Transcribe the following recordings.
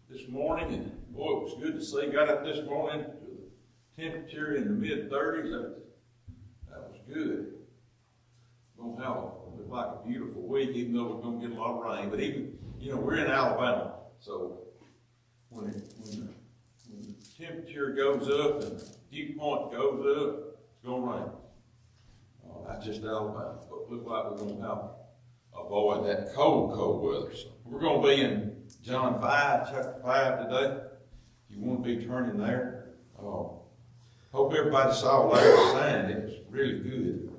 this morning, and boy, it was good to see. Got up this morning to the temperature in the mid-30s. That was good. We're going to have look like a beautiful week, even though we're going to get a lot of rain. But even, we're in Alabama, so when the temperature goes up and the dew point goes up, it's going to rain. That's just Alabama. But look like we're going to avoid that cold weather. So we're going to be in John 5, chapter 5 today. If you want to be turning there. Hope everybody saw Larry's sign. It was really good.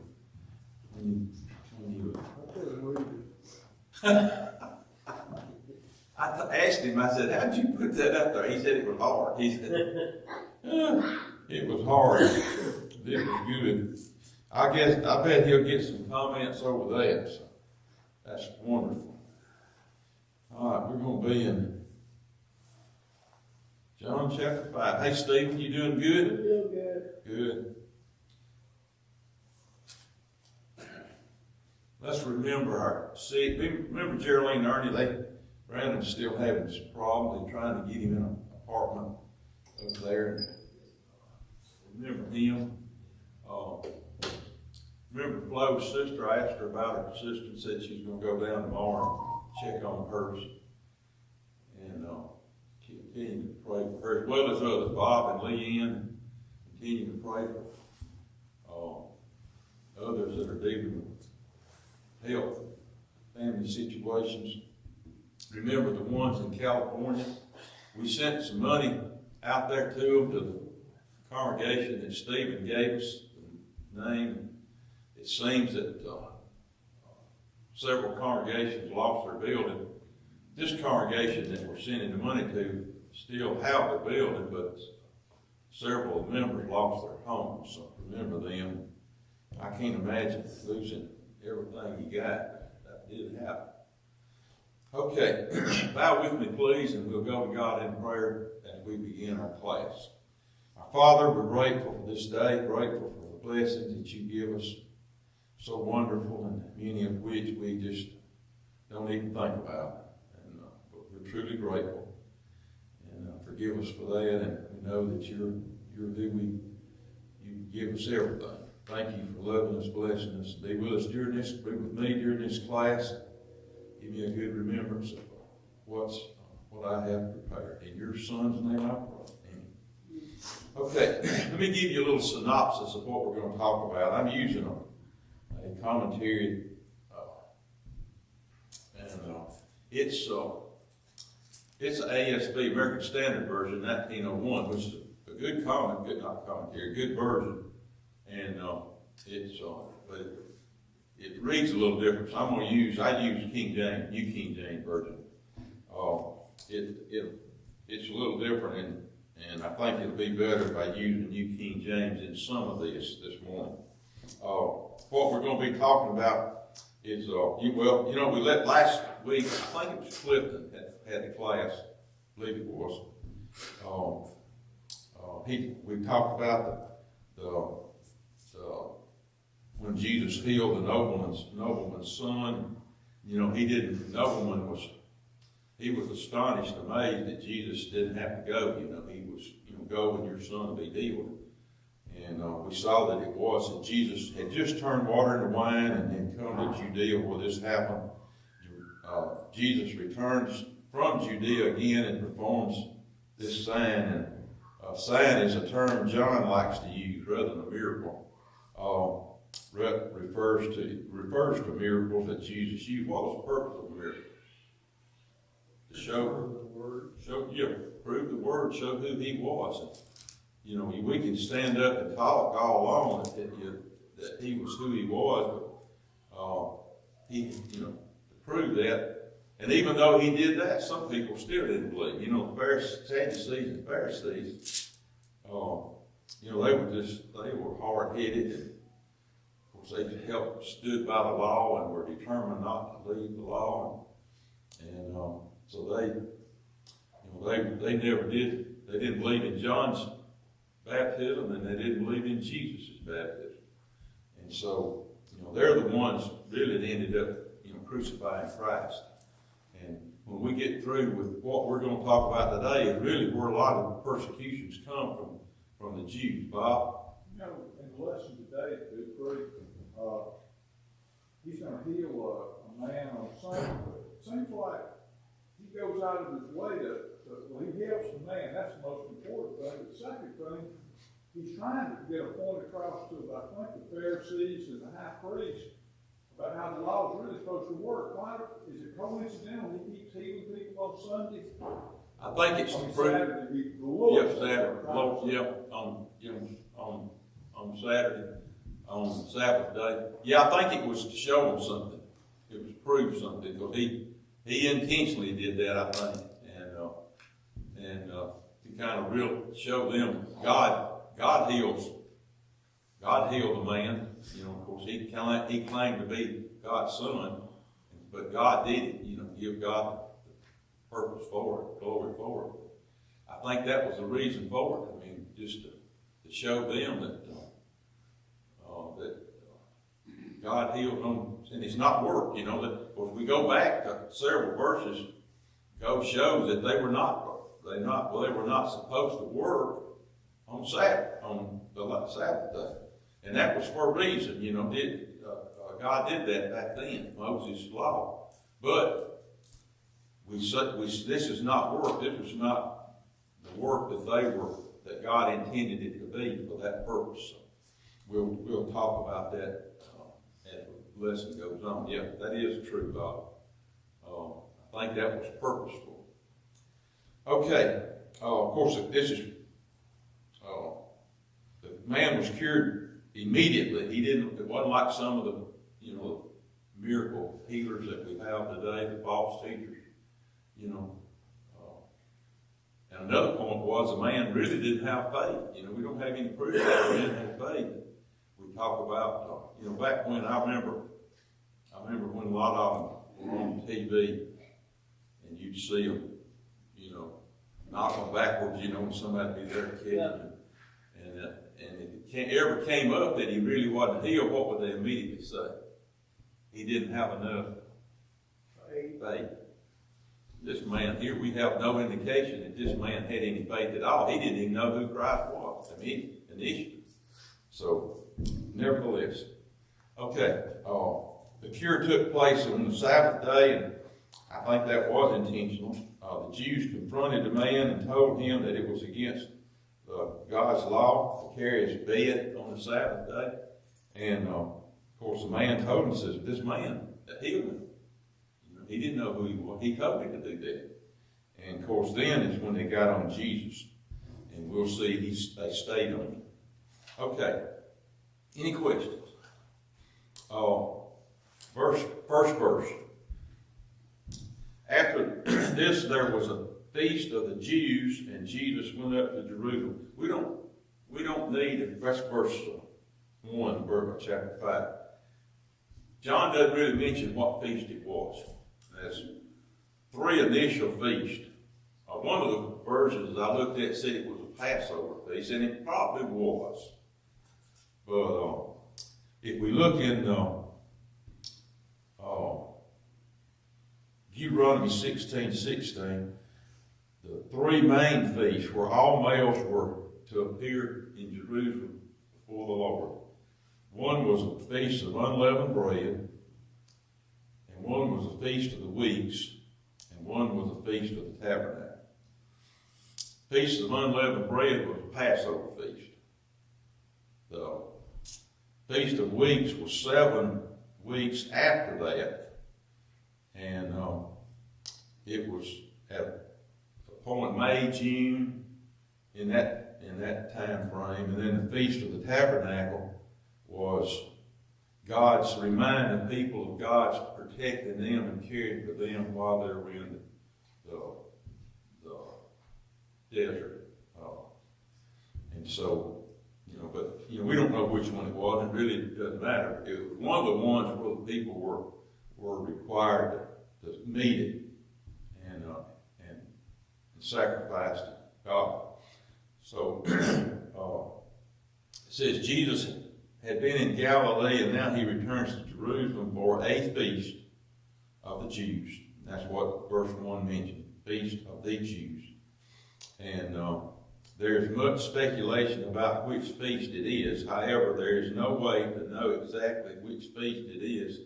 I asked him, I said, how'd you put that up there? He said it was hard. He said, it was hard. It was good. I bet he'll get some comments over that. So that's wonderful. All right, we're going to be in John chapter 5. Hey, Stephen, you doing good? I'm doing good. Good. Let's remember remember Geraldine and Ernie, Brandon's still having some problems. They're trying to get him in an apartment over there. Remember him. Remember Flo's sister, I asked her about her sister and said she's going to go down tomorrow and check on hers. And continue to pray for her, as well as others, Bob and Leanne. Continue to pray for others that are dealing with health, family situations. Remember the ones in California. We sent some money out there to them, to the congregation that Stephen gave us the name. It seems that several congregations lost their building. This congregation that we're sending the money to still have the building, but several of the members lost their homes. So remember them. I can't imagine losing everything you got. That did happen. Okay, bow with me, please, and we'll go to God in prayer as we begin our class. Our Father, we're grateful for this day, grateful for the blessings that you give us, so wonderful, and many of which we just don't even think about. But we're truly grateful, and forgive us for that. And we know that you're who you give us everything. Thank you for loving us, blessing us. Be with us be with me during this class. Give me a good remembrance of what I have prepared. In your Son's name I pray. Amen. Okay, let me give you a little synopsis of what we're going to talk about. I'm using a commentary, and it's an ASV, American Standard Version, 1901, which is a good commentary, good version, and but it reads a little different. So I use King James, New King James Version. It's a little different, and I think it'll be better by using New King James in some of this morning. What we're going to be talking about is, we let last week, I think it was Clifton had the class, I believe it was. We talked about the when Jesus healed the nobleman's son. He was astonished, amazed that Jesus didn't have to go. He was, go and your son will be healed. And we saw that it was that Jesus had just turned water into wine and then come to Judea where this happened. Jesus returns from Judea again and performs this sign. And sign is a term John likes to use rather than a miracle. Refers to miracles that Jesus used. What was the purpose of a miracle? To prove the word, show who he was. We can stand up and talk all along that he was who he was, but to prove that. And even though he did that, some people still didn't believe. Sadducees and Pharisees, they were hard-headed, and of course they stood by the law and were determined not to leave the law, and so they never did. They didn't believe in John's baptism, and they didn't believe in Jesus' baptism. And so, they're the ones really that ended up, crucifying Christ. And when we get through with what we're going to talk about today, is really where a lot of persecutions come from the Jews. Bob? You know, in the lesson today at Big Creek, he's going to heal a man on Sunday. It seems like he goes out of his way well, he helps the man. That's the most important thing. The second thing, he's trying to get a point across to, I think, the Pharisees and the high priest about how the law is really supposed to work. Why is it coincidental he keeps healing people on Sunday? I think it's on the proof. Saturday, the Lord. On Saturday, on the Sabbath day. Yeah, I think it was to show them something. It was to prove something, because he intentionally did that, I think, and to kind of really show them God heals. God healed the man. You know, of course, he claimed to be God's son, but God did it. You know, give God the purpose for it, glory for it. I think that was the reason for it. I mean, just to show them that God healed them, and it's not work. You know, that if we go back to several verses, shows that they were not supposed to work on Sabbath, on the Sabbath day. And that was for a reason, you know. God did that back then, Moses' law. But this is not work. This was not the work that God intended it to be for that purpose. So we'll talk about that as the lesson goes on. Yeah, that is true, Bob. I think that was purposeful. Okay. Of course, this is the man was cured immediately. It wasn't like some of the, miracle healers that we have today, the false teachers, And another point was the man really didn't have faith. We don't have any proof that he didn't have faith. We talk about, back when I remember when a lot of them were on TV, and you'd see them, knocking backwards, when somebody be there catching him. And if it ever came up that he really wasn't healed, what would they immediately say? He didn't have enough faith. This man here, we have no indication that this man had any faith at all. He didn't even know who Christ was. Initially. So, nevertheless. Okay. The cure took place on the Sabbath day, and I think that was intentional. The Jews confronted the man and told him that it was against God's law to carry his bed on the Sabbath day. And, of course, the man told him, says, this man that healed me, he didn't know who he was. He told me to do that. And, of course, then is when they got on Jesus. And we'll see they stayed on him. Okay. Any questions? First verse. After this, there was a feast of the Jews, and Jesus went up to Jerusalem. We don't need it. That's verse 1, chapter 5. John doesn't really mention what feast it was. There's 3 initial feasts. One of the versions I looked at said it was a Passover feast, and it probably was. But if we look in Deuteronomy 16:16, the 3 main feasts where all males were to appear in Jerusalem before the Lord. One was a feast of unleavened bread, and one was a feast of the weeks, and one was a feast of the tabernacle. Feast of unleavened bread was a Passover feast. The Feast of Weeks was 7 weeks after that. And it was at a point May, June, in that time frame. And then the Feast of the Tabernacle was God's reminding people of God's protecting them and caring for them while they were in the desert. And so, but we don't know which one it was. It really doesn't matter. It was one of the ones where the people were required to meet it and sacrifice to God. So it says Jesus had been in Galilee, and now he returns to Jerusalem for a feast of the Jews. That's what verse 1 mentioned, Feast of the Jews. And there's much speculation about which feast it is. However, there is no way to know exactly which feast it is,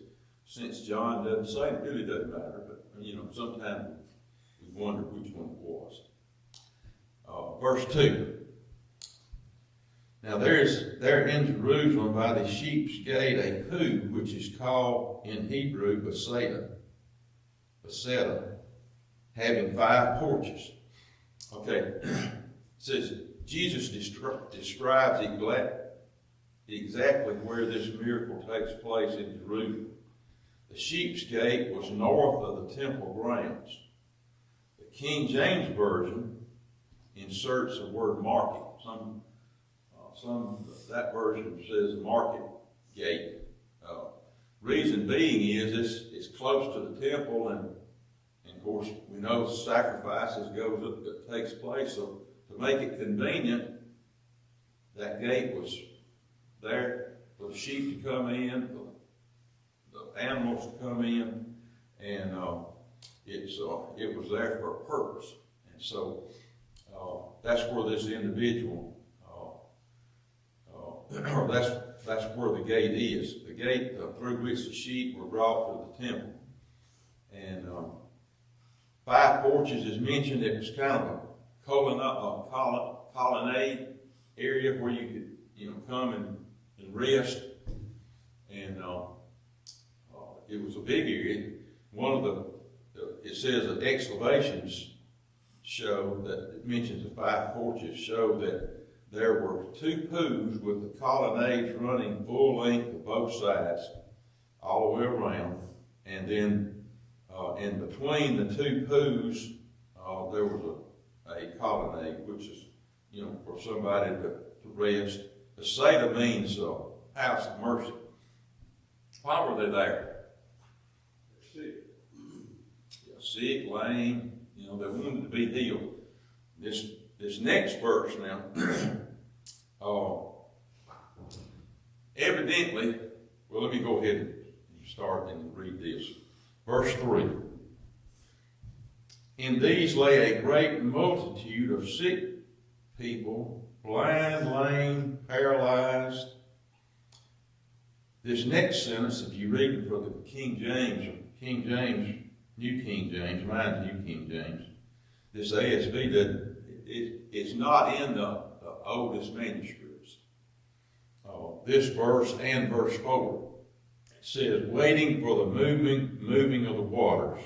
since John doesn't say. It really doesn't matter, but sometimes we wonder which one it was. Verse 2. Now there in Jerusalem by the sheep's gate a pool, which is called in Hebrew Bethesda, having 5 porches. Okay, it says Jesus describes exactly where this miracle takes place in Jerusalem. The sheep's gate was north of the temple grounds. The King James Version inserts the word market. That version says market gate. Reason being is it's close to the temple, and of course we know sacrifices that takes place. So to make it convenient, that gate was there for the sheep to come in, for the animals to come in, and it was there for a purpose. And so that's where this individual. That's where the gate is. The gate through which the sheep were brought to the temple. And 5 porches is mentioned. It was kind of a colonnade area where you could, come and rest. And it was a big area. It says that excavations show that it mentions the 5 porches show that there were 2 pools with the colonnades running full length of both sides, all the way around. And then in between the 2 pools, there was a colonnade, which is, for somebody to rest. The Seder means house of mercy. Why were they there? They're sick. Sick, lame, they wanted to be healed. This next verse now, evidently, let me go ahead and start and read this. Verse 3. In these lay a great multitude of sick people, blind, lame, paralyzed. This next sentence, if you read it for the King James, New King James, mine's New King James, this ASV it's not in the oldest manuscripts. This verse and verse 4 says, waiting for the moving of the waters.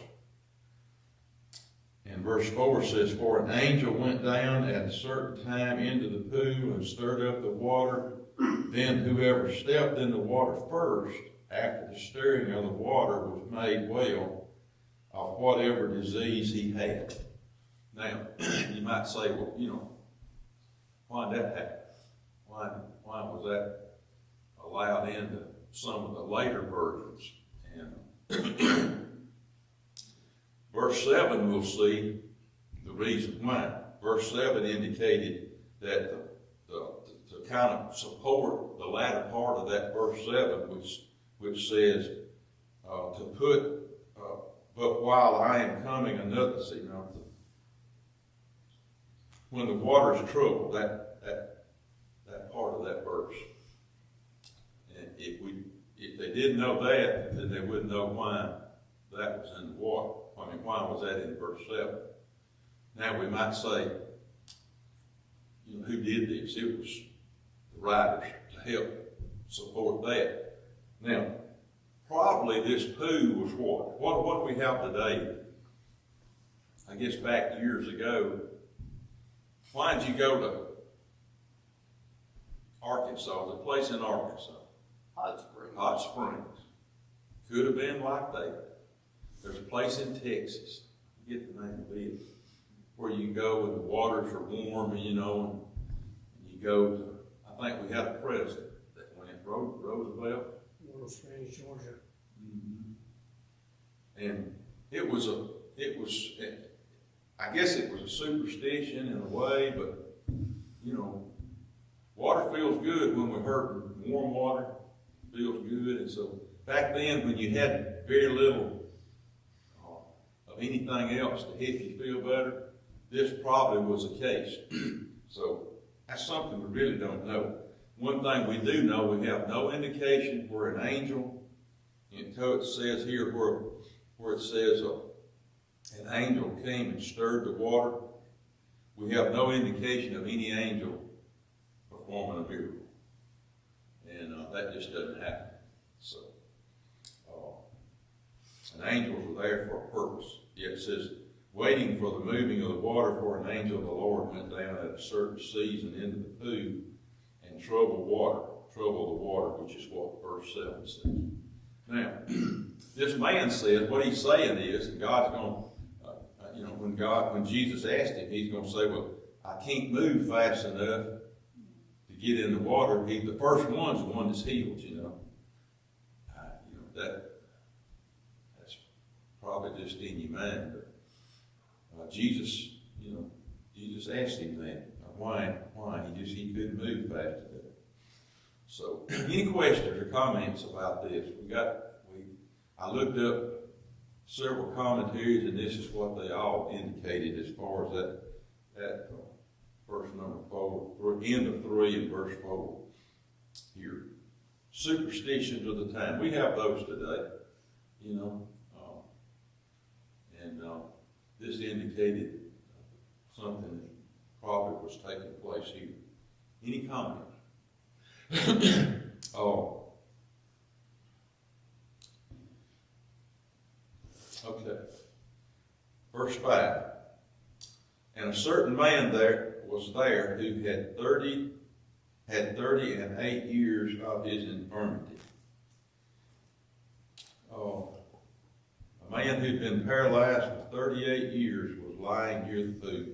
And verse 4 says, for an angel went down at a certain time into the pool and stirred up the water. Then whoever stepped in the water first, after the stirring of the water, was made well of whatever disease he had. Now, you might say, why did that happen? Why was that allowed into some of the later versions? And verse 7, we'll see the reason why. Verse 7 indicated that to kind of support the latter part of that verse 7, which says to put, but while I am coming another, when the waters trouble, that part of that verse. And if they didn't know that, then they wouldn't know why that was in the water. Why was that in verse 7? Now we might say, who did this? It was the writers to help support that. Now, probably this pool was what? What do we have today? I guess back years ago, why did you go to Arkansas? There's a place in Arkansas. Hot Springs. Could have been like that. There's a place in Texas. I get the name of it. Where you go and the waters are warm, and you go to, I think we had a president that went, Roosevelt. Little Springs, Georgia. Mm-hmm. And I guess it was a superstition in a way, but, water feels good when we're hurting. Warm water feels good. And so back then when you had very little anything else to help you feel better, this probably was the case. So that's something we really don't know. One thing we do know, we have no indication where an angel, until it says here where it says an angel came and stirred the water. We have no indication of any angel performing a miracle. And that just doesn't happen. So, and angels are there for a purpose. Yet it says, waiting for the moving of the water, for an angel of the Lord went down at a certain season into the pool and troubled the water, which is what verse 7 says. Now, this man says, what he's saying is, and God's going to, when Jesus asked him, he's going to say, well, I can't move fast enough to get in the water. The first one's the one that's healed, that's probably just in your mind. But Jesus asked him that. Why? He couldn't move fast enough. So, any questions or comments about this? I looked up several commentaries, and this is what they all indicated as far as that verse number 4, end of 3 and verse 4 here. Superstitions of the time. We have those today, and this indicated something that probably was taking place here. Any comments? Okay. Verse 5. And a certain man was there who had 38 years of his infirmity. A man who'd been paralyzed for 38 years was lying near the pool.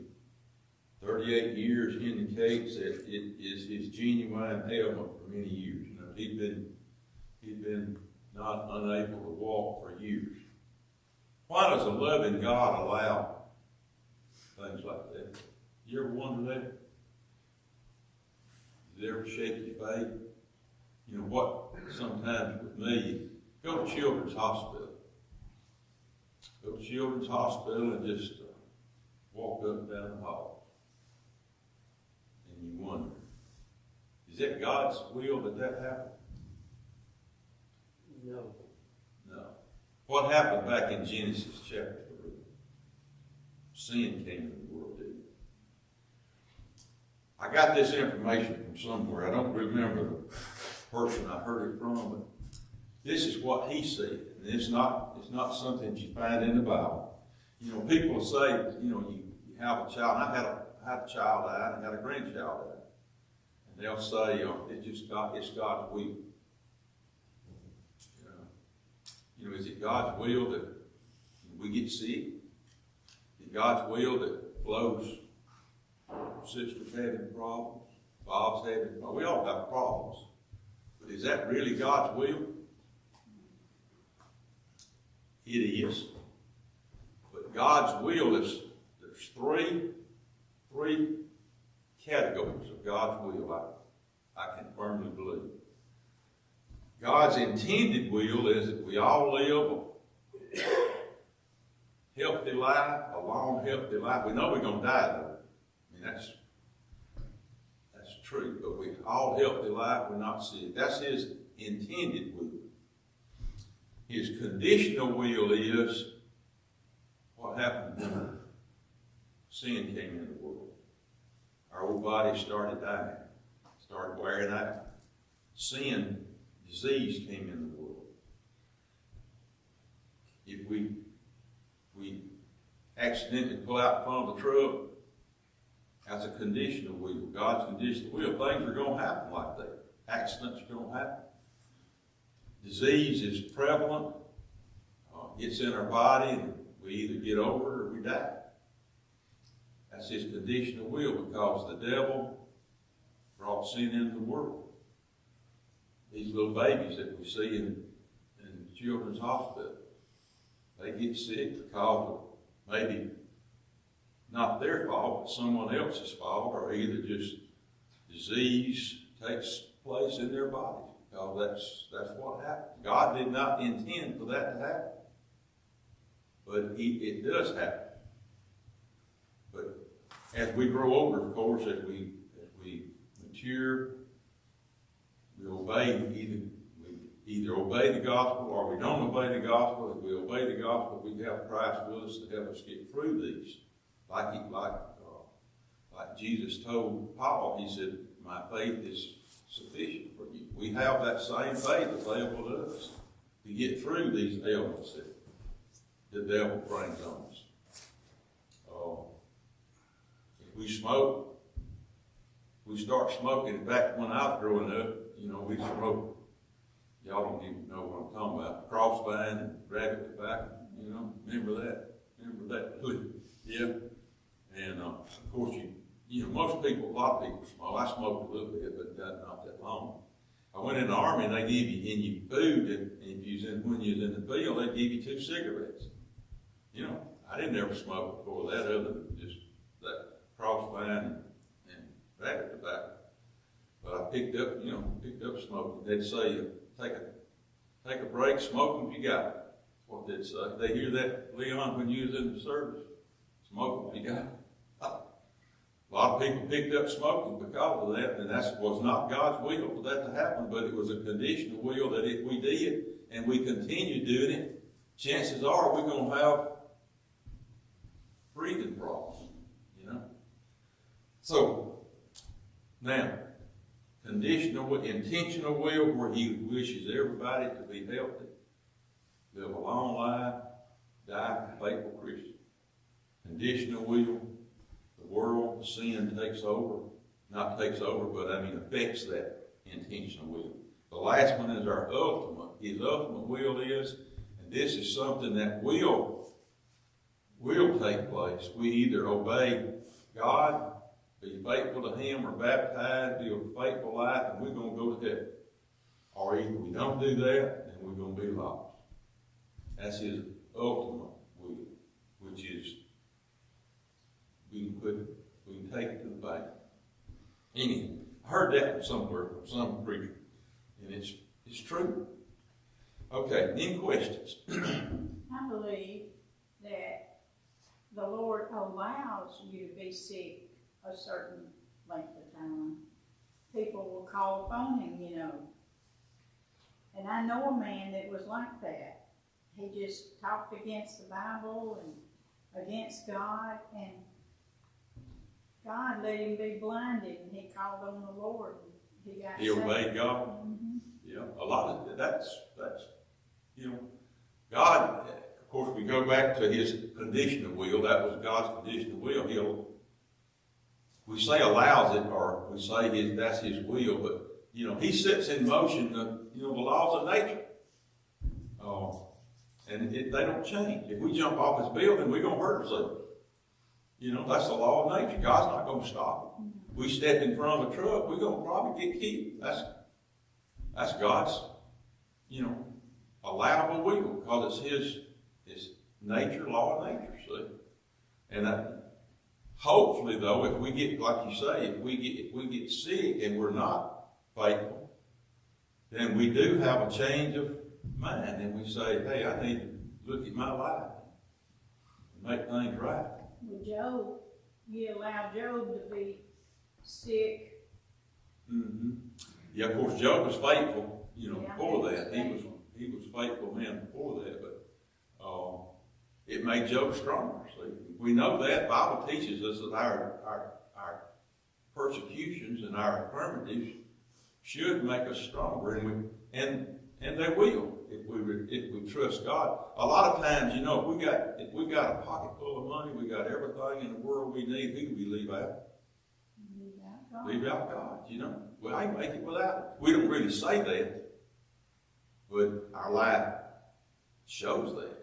38 years indicates that it is his genuine ailment for many years. He'd been not unable to walk for years. Why does a loving God allow things like that? You ever wonder that? Does it ever shake your faith? What sometimes with me, go to Children's Hospital. Go to Children's Hospital and just walk up and down the hall. And you wonder, is it God's will that happen? No. No. What happened back in Genesis chapter 3? Sin came into the world, didn't it? I got this information from somewhere. I don't remember the person I heard it from, but this is what he said. And it's not something that you find in the Bible. People say, you have a child. I had a child die, and I had a grandchild die. And they'll say, it's God's will. Is it God's will that we get sick? Is it God's will that Flo's sister's having problems? Bob's having problems? We all have problems. But is that really God's will? It is. But God's will is, there's three categories of God's will I can firmly believe. God's intended will is that we all live a healthy life, a long, healthy life. We know we're going to die, though. That's true. But we all healthy life, we're not sick. That's His intended will. His conditional will is what happened when sin came into the world. Our old bodies started dying, started wearing out. Sin, disease came in the world. If we accidentally pull out in front of the truck, that's a conditional will. God's conditional will. Things are going to happen like that. Accidents are going to happen. Disease is prevalent. Gets in our body, and we either get over it or we die. That's His conditional will, because the devil brought sin into the world. These little babies that we see in children's hospital, they get sick because of maybe not their fault, but someone else's fault, or either just disease takes place in their bodies, because that's what happened. God did not intend for that to happen. but it does happen. But as we grow older, of course, as we mature, we either obey the gospel or we don't obey the gospel. If we obey the gospel, we have Christ with us to help us get through these. Like Jesus told Paul, he said, "My faith is sufficient for you." We have that same faith available to us to get through these ailments that the devil brings on us. If we smoke, we start smoking. Back when I was growing up, we smoked. Y'all don't even know what I'm talking about. Crossvine and rabbit tobacco. Remember that? Yeah. And of course, most people, a lot of people smoke. I smoked a little bit, but not that long. I went in the Army and they give you food, and when you was in the field, they give you 2 cigarettes. I didn't ever smoke before that, other than just that crossvine and rabbit tobacco. But I picked up smoking. They'd say, take a break, smoke if you got it. That's what they'd say. They hear that, Leon, when you was in the service? Smoke if you got it. A lot of people picked up smoking because of that, and that was not God's will for that to happen, but it was a conditional will that if we did and we continue doing it, chances are we're going to have breathing problems, So, now, intentional will, where he wishes everybody to be healthy, live a long life, die a faithful Christian. Conditional will, the world, sin takes over, not takes over, but affects that intentional will. The last one is our ultimate. His ultimate will is, and this is something that will take place. We either obey God, be faithful to Him, or baptized, live a faithful life, and we're going to go to heaven. Or either we don't do that, and we're going to be lost. That's His ultimate will, which is we can take it to the bank. Anyway, I heard that from somewhere, from some preacher, and it's true. Okay, any questions? I believe that the Lord allows you to be sick a certain length of time. People will call upon Him, And I know a man that was like that. He just talked against the Bible and against God, and God let him be blinded, and he called on the Lord. And he obeyed God. Mm-hmm. Yeah, a lot of that's God. Of course, we go back to His conditional will. That was God's conditional will. We say allows it, or we say that's His will, but He sets in motion the laws of nature. And they don't change. If we jump off this building, we're going to hurt ourselves. That's the law of nature. God's not going to stop it. We step in front of a truck, we're going to probably get killed. That's God's, allowable will, because it's His nature, law of nature, see? And hopefully, though, if we get, like you say, if we get sick and we're not faithful, then we do have a change of mind, and we say, hey, I need to look at my life and make things right. Well, Job, He allowed Job to be sick. Mm-hmm. Yeah, of course, Job was faithful, before that. He was faithful man before that, but it made Job stronger. See, we know that. The Bible teaches us that our persecutions and our infirmities should make us stronger, and they will if we trust God. A lot of times, if we got a pocket full of money, we got everything in the world we need, who do we leave out? Leave out God. Well, I can make it without it. We don't really say that, but our life shows that,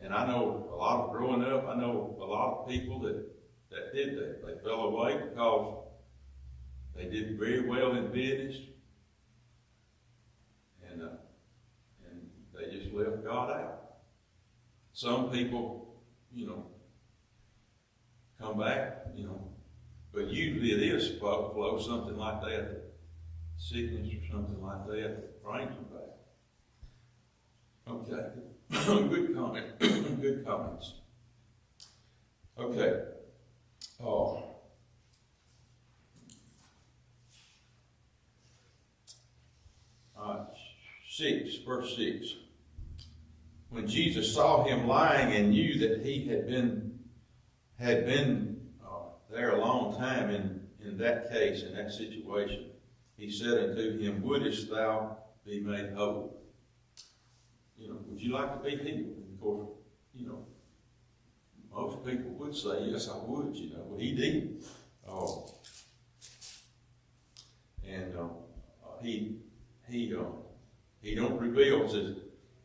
And I know a lot of growing up, I know a lot of people that did that. They fell away because they did very well in business, and they just left God out. Some people, come back, but usually it is flow, something like that, sickness or something like that brings them back. Okay. Good comment. Good comments. Okay. Oh. Verse 6. When Jesus saw him lying and knew that he had been there a long time in that case, in that situation, he said unto him, wouldest thou be made whole? Would you like to be healed? And of course, most people would say, yes, I would, but he did. He don't reveal, says,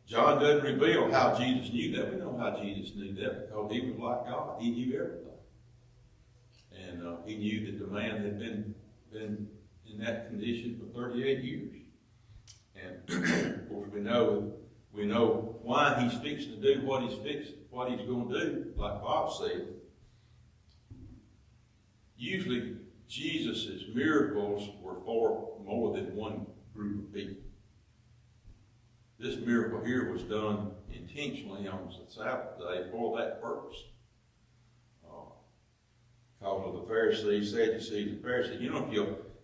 John doesn't reveal how Jesus knew that. We know how Jesus knew that because he was like God. He knew everything. And he knew that the man had been in that condition for 38 years. And of course we know why he's fixing to do what he's going to do, like Bob said. Usually Jesus' miracles were for more than one group of people. This miracle here was done intentionally on the Sabbath day for that purpose. Because of the Pharisees, Sadducees, and Pharisees.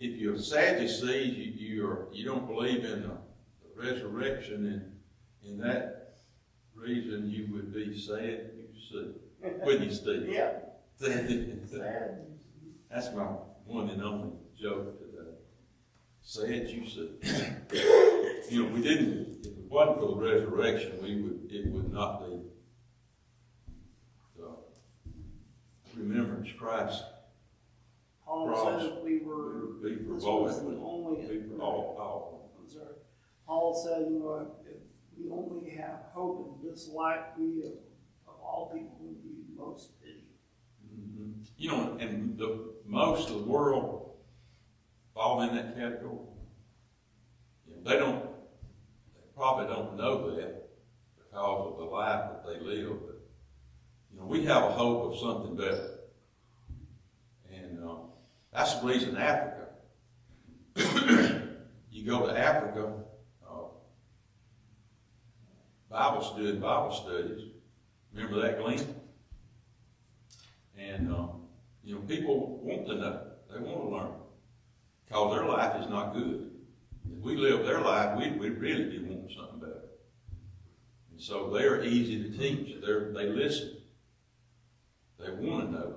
If you're Sadducees, you don't believe in the resurrection, and in that reason you would be sad you see. Wouldn't you, Steve? Yeah. Sad. That's my one and only joke today. Sad you see. We didn't. If it wasn't for the resurrection, it would not be remembrance Christ. Paul said we were. Be This for was the only. all. I'm sorry. Paul said, if we only have hope in this life, we of all people would be most pitied. Mm-hmm. And most of the world fall in that category. They probably don't know that because of the life that they live. But we have a hope of something better, and that's the reason Africa. You go to Africa, Bible studies. Remember that, Glenn? And people want to know. They want to learn because their life is not good. If we live their life, we really do want something better. And so they're easy to teach. They listen. They want to know.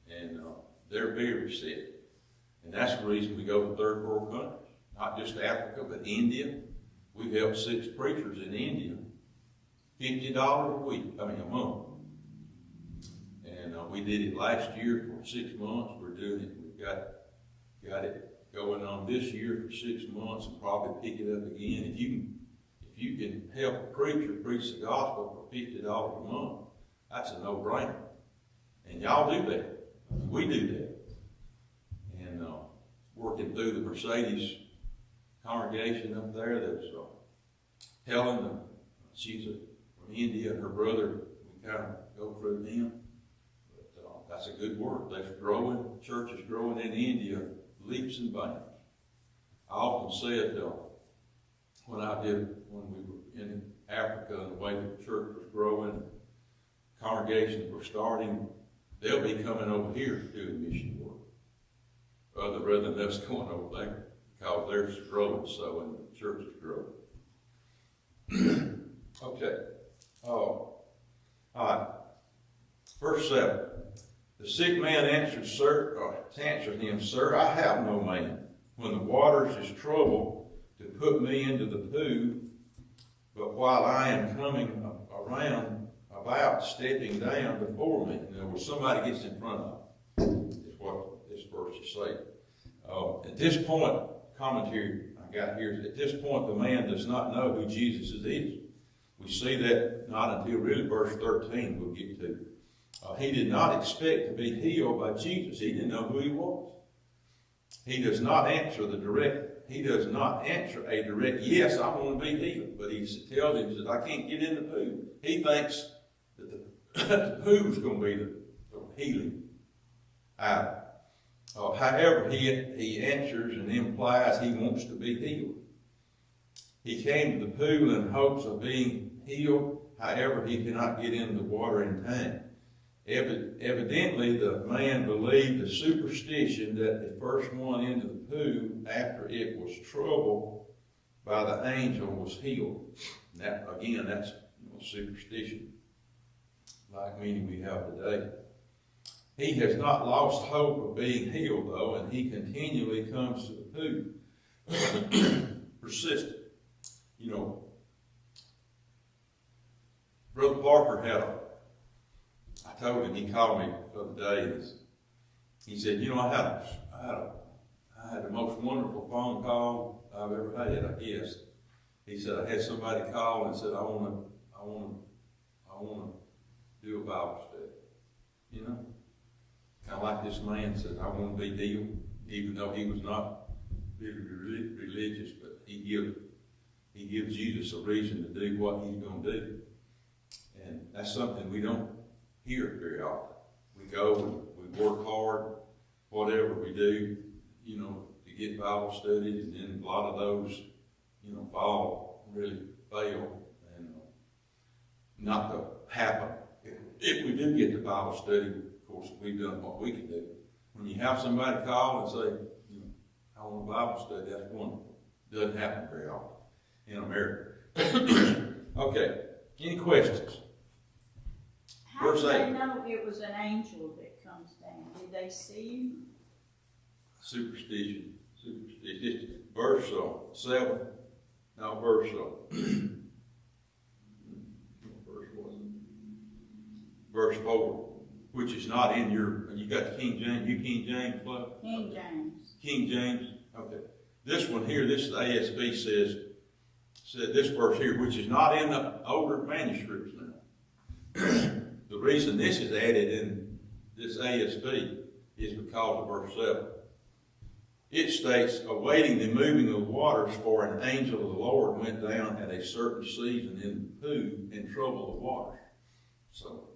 And they're very receptive. And that's the reason we go to third world countries. Not just Africa, but India. We've helped 6 preachers in India. $50 a month. And we did it last year for 6 months. We're doing it. We've got it going on this year for 6 months, and probably pick it up again. If you can help a preacher preach the gospel for $50 a month, that's a no-brainer. And y'all do that. We do that. And working through the Mercedes congregation up there, there's Helen. She's from India, and her brother. We kind of go through them. But that's a good work. That's growing. The church is growing in India leaps and bounds. I often said when we were in Africa, and the way the church was growing, congregations were starting, they'll be coming over here doing mission work, rather than us going over there, because they're growing so, and the church is growing. Okay. All right. Verse 7. The sick man answered him, Sir, I have no man, when the waters is troubled, to put me into the pool, but while I am coming about stepping down before me. In other words, somebody gets in front of him, is what this verse is saying. At this point, commentary I got here is, at this point the man does not know who Jesus is. We see that not until really verse 13 we'll get to. He did not expect to be healed by Jesus. He didn't know who he was. He does not answer a direct yes, I want to be healed. But he tells him, says, I can't get in the pool. He thinks that the pool's going to be the healing hour. However, he answers and implies he wants to be healed. He came to the pool in hopes of being healed, However, he cannot get in the water in time. Evidently, the man believed the superstition that the first one into the pool after it was troubled by the angel was healed. And that, again, that's superstition, like many we have today. He has not lost hope of being healed, though, and he continually comes to the pool. Persistent. You know, Brother Parker I told him, he called me the other day, and he said, you know, I had the most wonderful phone call I've ever had, I guess. He said, I had somebody call and said, I want to do a Bible study. You know? Kind of like this man said, I want to be healed, even though he was not really religious, but he gives Jesus a reason to do what he's going to do. And that's something we don't hear very often. We go and we work hard, whatever we do, you know, to get Bible studies, and then a lot of those, you know, really fail, and not to happen. If we do get the Bible study, of course, we've done what we can do. When you have somebody call and say, you know, I want a Bible study, that's wonderful. Doesn't happen very often in America. Okay, any questions? How Verse did they 8. know it was an angel that comes down? Did they see him? Superstition. Verse 7. Now verse verse 4, which is not in your, you got the King James, Flo? King James. King James, okay. This one here, this ASB said this verse here, which is not in the older manuscripts now. The reason this is added in this ASB is because of verse 7. It states, awaiting the moving of the waters, for an angel of the Lord went down at a certain season in the pool and troubled the waters. So,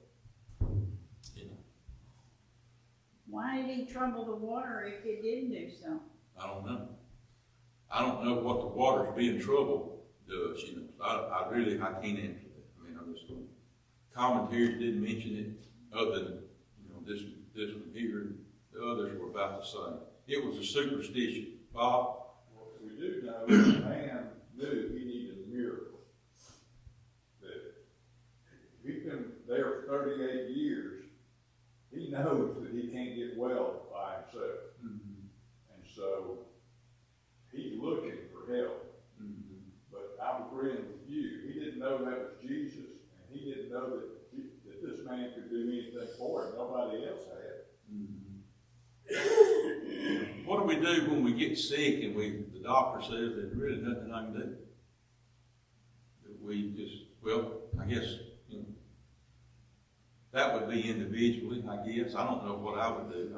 you know. Why did he trouble the water if it didn't do something? I don't know. I don't know what the waters being troubled does, you know. I can't answer that. I mean, I'm just going. Commentaries didn't mention it, other than, you know, this one here. The others were about the same. It was a superstition. Bob? Well, we do know that the man knew he needed a miracle. That he's been there for 38 years. He knows that he can't get well by himself. Mm-hmm. And so he's looking for help. Mm-hmm. But I'm agreeing with you. He didn't know that was Jesus, and he didn't know that this man could do anything for him. Nobody else had. Mm-hmm. What do we do when we get sick and the doctor says there's really nothing I can do? We just, well, I guess, you know, that would be individually, I guess. I don't know what I would do.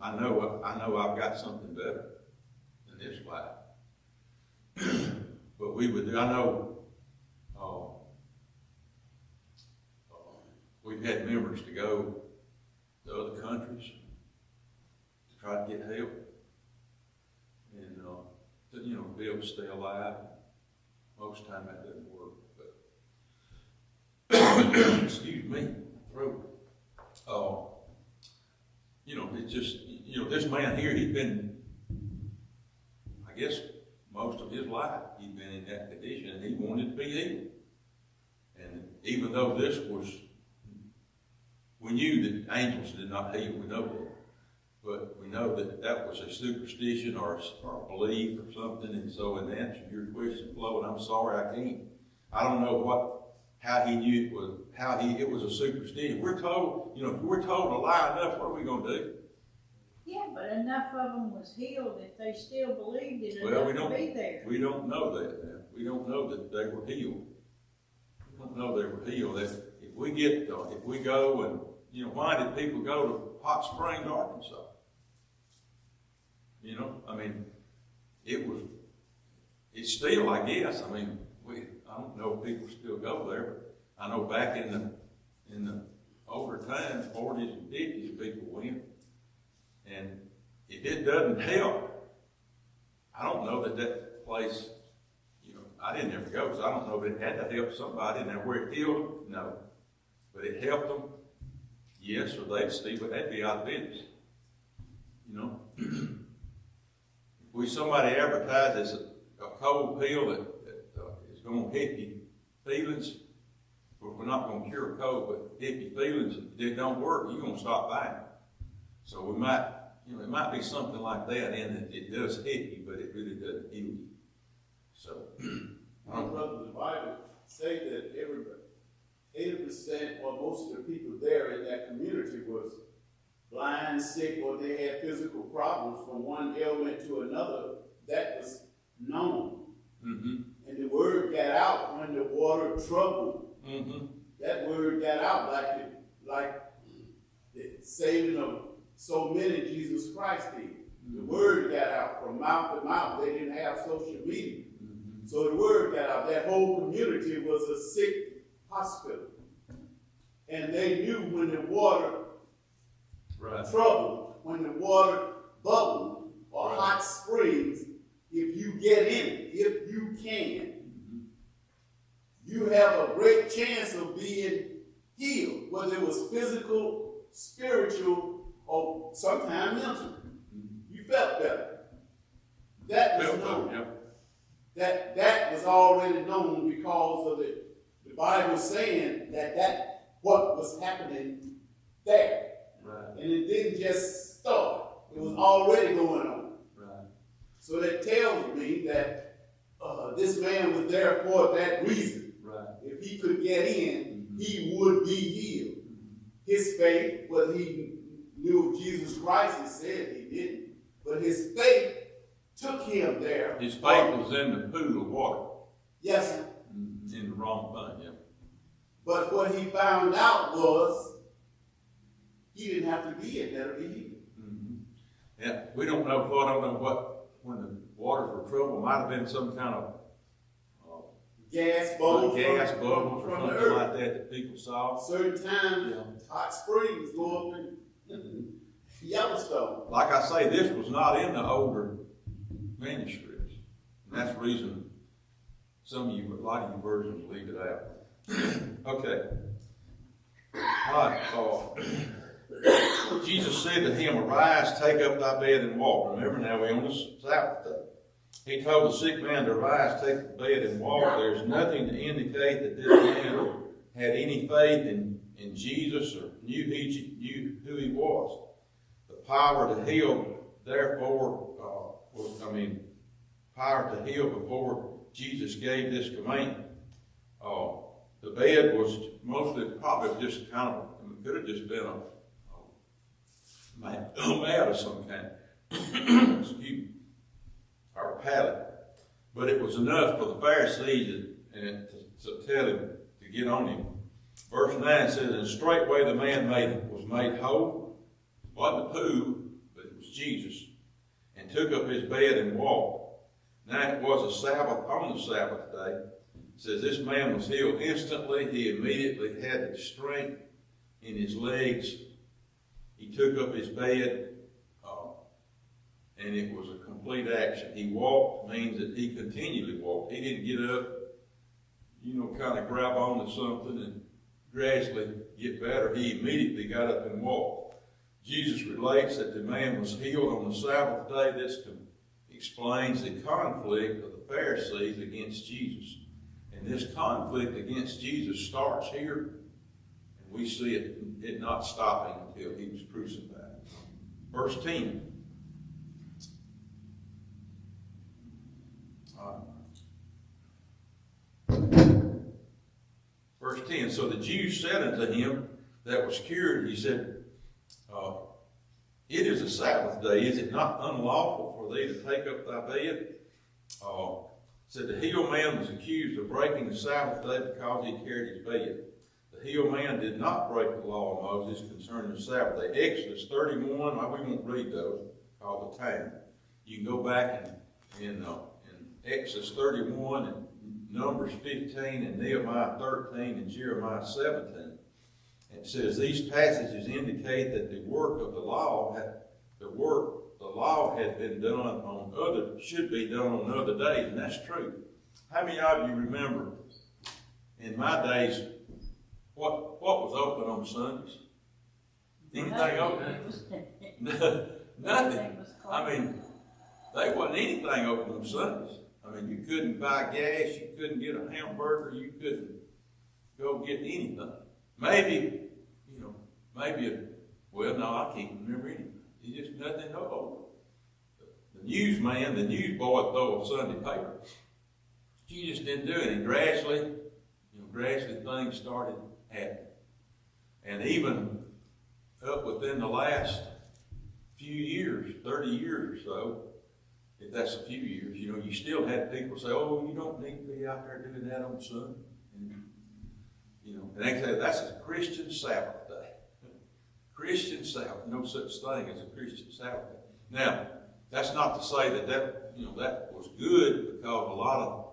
I know I've got something better than this life. But we would do, I know, we've had members to go to other countries to try to get help and to, you know, be able to stay alive. Most of the time that doesn't work, but excuse me, throat. You know, it's just, you know, this man here, he's been, I guess, most of his life he's been in that condition, and he wanted to be healed. And even though this was, we knew that angels did not heal, we know that. But we know that that was a superstition or a belief or something. And so in answer to your question, Flo, and I'm sorry I can't. I don't know how he knew it was, it was a superstition. We're told, you know, if we're told to lie enough, what are we going to do? Yeah, but enough of them was healed if they still believed it Well, enough to be there. We don't know that now. We don't know that they were healed. We don't know they were healed. If we go and, you know, why did people go to Hot Springs, Arkansas? You know, I mean, it's still, I guess, I mean, I don't know if people still go there, but I know back in the older times, 40s and 50s, people went. And if it doesn't help, I don't know that place, you know, I didn't ever go, so I don't know if it had to help somebody, and where it healed, No. But it helped them, yes, or they'd be out of business. You know? If somebody advertises a cold pill that is going to hit your feelings, but we're not going to cure a cold, but hit your feelings, if it don't work, you're going to stop buying it. So we might, it might be something like that in that it does hit you, but it really doesn't heal you. So, Brother, the Bible say that 80% or most of the people there in that community was blind, sick, or they had physical problems from one ailment to another. That was known. Mm-hmm. And the word got out when the water troubled. Mm-hmm. That word got out like the saving of so many Jesus Christ did. Mm-hmm. The word got out from mouth to mouth. They didn't have social media. Mm-hmm. So the word got out. That whole community was a sick hospital. And they knew when the water troubled, when the water bubbled, or hot springs, if you get in it, if you can, you have a great chance of being healed, whether it was physical, spiritual, or sometimes mental. You felt better. That was known. That was already known because of the Bible saying that what was happening there. Right. And it didn't just start. It was already going on. Right. So that tells me that this man was there for that reason. Right. If he could get in, he would be healed. His faith, whether he knew of Jesus Christ, he said he didn't. But his faith took him there. His faith was in the pool of water. Yes, sir. In the wrong thing, yeah. But what he found out was he didn't have to be in there to be healed. Mm-hmm. Yeah, we don't know what, when the waters were troubled, might have been some kind of gas bubbles or something like that people saw. Certain times, hot springs go up in Yellowstone. Like I say, this was not in the older manuscripts. And that's the reason a lot of you versions leave it out. Okay. All right. Jesus said to him, "Arise, take up thy bed and walk." Remember now, we're on the Sabbath day. He told the sick man to rise, take the bed, and walk. There's nothing to indicate that this man had any faith in Jesus or knew who he was. The power to heal, therefore, power to heal before Jesus gave this command. The bed was mostly probably just kind of, could have just been a mat of some kind. Excuse me. Or a pallet. But it was enough for the Pharisees to tell him to get on him. Verse 9 says, "And straightway the man was made whole." It wasn't the poo, but it was Jesus. "And took up his bed and walked." Now it was a Sabbath on the Sabbath day. It says this man was healed instantly. He immediately had the strength in his legs. He took up his bed, and it was a complete action. He walked means that he continually walked. He didn't get up, kind of grab onto something and gradually get better. He immediately got up and walked. Jesus relates that the man was healed on the Sabbath day. This explains the conflict of the Pharisees against Jesus. And this conflict against Jesus starts here, and we see it not stopping until he was crucified. Verse 10. Verse 10, "So the Jews said unto him that was cured," he said, "It is a Sabbath day. Is it not unlawful for thee to take up thy bed?" Said the healed man was accused of breaking the Sabbath day because he carried his bed. The healed man did not break the law of Moses concerning the Sabbath day. Exodus 31, we won't read those all the time. You can go back in Exodus 31 and Numbers 15 and Nehemiah 13 and Jeremiah 17. It says these passages indicate that the work of the law had been done should be done on other days, and that's true. How many of you remember in my days what was open on Sundays? Anything open? Nothing. I mean, there wasn't anything open on Sundays. I mean, you couldn't buy gas, you couldn't get a hamburger, you couldn't go get anything. Maybe, well, no, I can't remember anything. It's just nothing open. The newsman, the newsboy would throw a Sunday paper. You just didn't do it. And gradually things started happening. And even up within the last few years, 30 years or so, if that's a few years, you still had people say, oh, you don't need to be out there doing that on Sunday. And they say that's a Christian Sabbath day. Christian Sabbath, no such thing as a Christian Sabbath day. Now, that's not to say that was good, because a lot of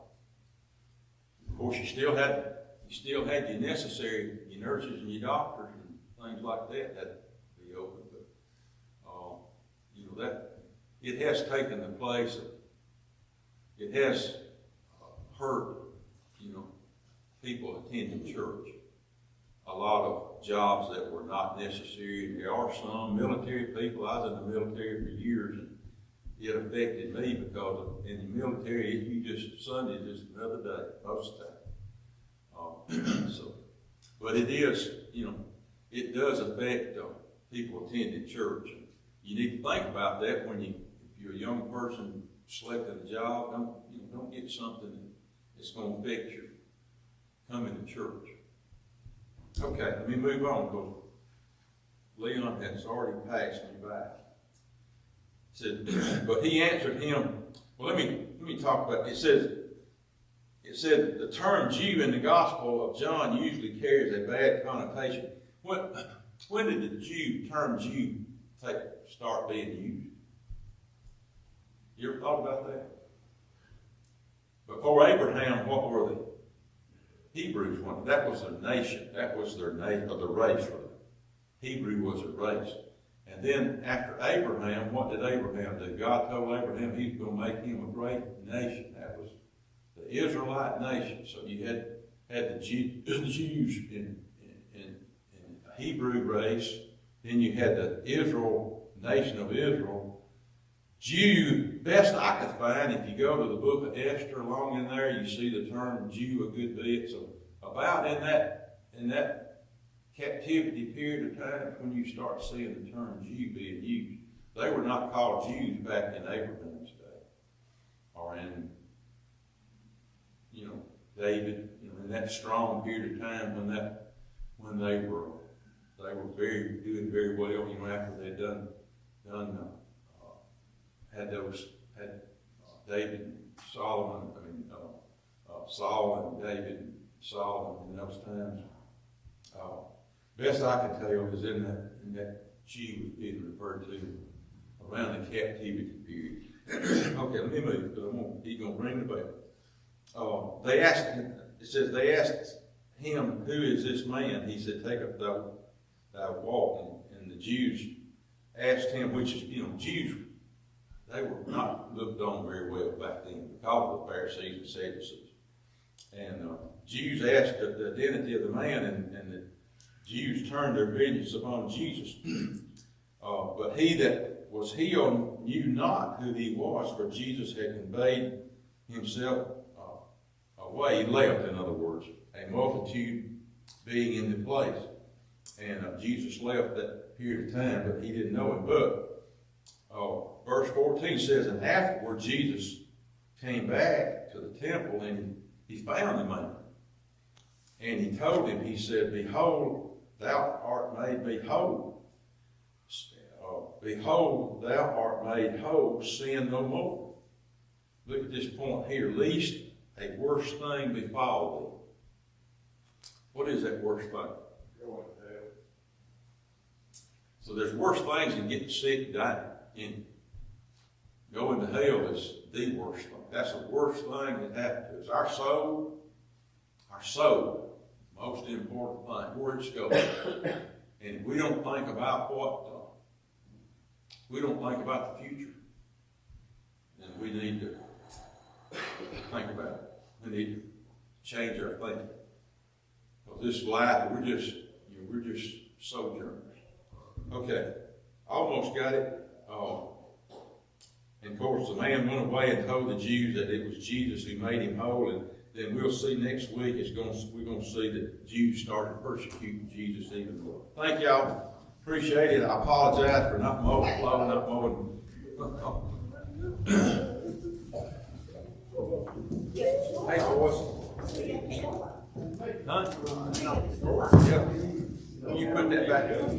course, you still had your necessary, your nurses and your doctors and things like that to be open. But that it has taken the place of, it has hurt, people attending church. A lot of jobs that were not necessary. There are some military people. I was in the military for years, and it affected me because in the military, Sunday is just another day most of the time. But it is, it does affect people attending church. You need to think about that if you're a young person selecting a job. Don't get something that's going to affect your coming to church. Okay, let me move on, because Leon has already passed me by. Said, but he answered him. Well, let me talk about it. It said the term Jew in the Gospel of John usually carries a bad connotation. When did the term Jew start being used? You ever thought about that? Before Abraham, what were the Hebrews? That was their nation. That was their nation, or the race. Hebrew was a race. And then after Abraham, what did Abraham do? God told Abraham he was going to make him a great nation. That was the Israelite nation. So you had the Jews in the Hebrew race. Then you had the nation of Israel. Jew, best I could find, if you go to the book of Esther, along in there, you see the term Jew a good bit. So about in that captivity period of time when you start seeing the term Jew being used. They were not called Jews back in Abraham's day, or in David, in that strong period of time when they were doing very well, after they'd had David and Solomon, Saul and David and Solomon in those times. Best I can tell is in that Jew was being referred to around the captivity period. Okay, let me move, because he's going to ring the bell. They asked him, it says, they asked him, who is this man? He said, take up thy walk. And the Jews asked him, which is, Jews, they were not looked on very well back then because of the Pharisees and Sadducees. And Jews asked the identity of the man, and the Jews turned their vengeance upon Jesus. But he that was healed knew not who he was, for Jesus had conveyed himself away. He left, in other words, a multitude being in the place. And Jesus left that period of time, but he didn't know him. But verse 14 says, and afterward Jesus came back to the temple, and he found the man. And he told him, he said, behold, thou art made me whole. Behold, thou art made whole, sin no more. Look at this point here, lest a worse thing befall thee. What is that worse thing? Going to hell. So there's worse things than getting sick and dying. Going to hell is the worst thing. That's the worst thing that happened to us. Our soul, most important thing, where it's going. And if we don't think about we don't think about the future, then we need to think about it. We need to change our thinking. Because this life, we're just sojourners. Okay, almost got it. And of course, the man went away and told the Jews that it was Jesus who made him whole. And then we'll see next week, we're going to see that Jews started persecuting Jesus even more. Thank y'all. Appreciate it. I apologize for not mowing, not mowing. Hey, boys. Huh? Yeah. You put that back up.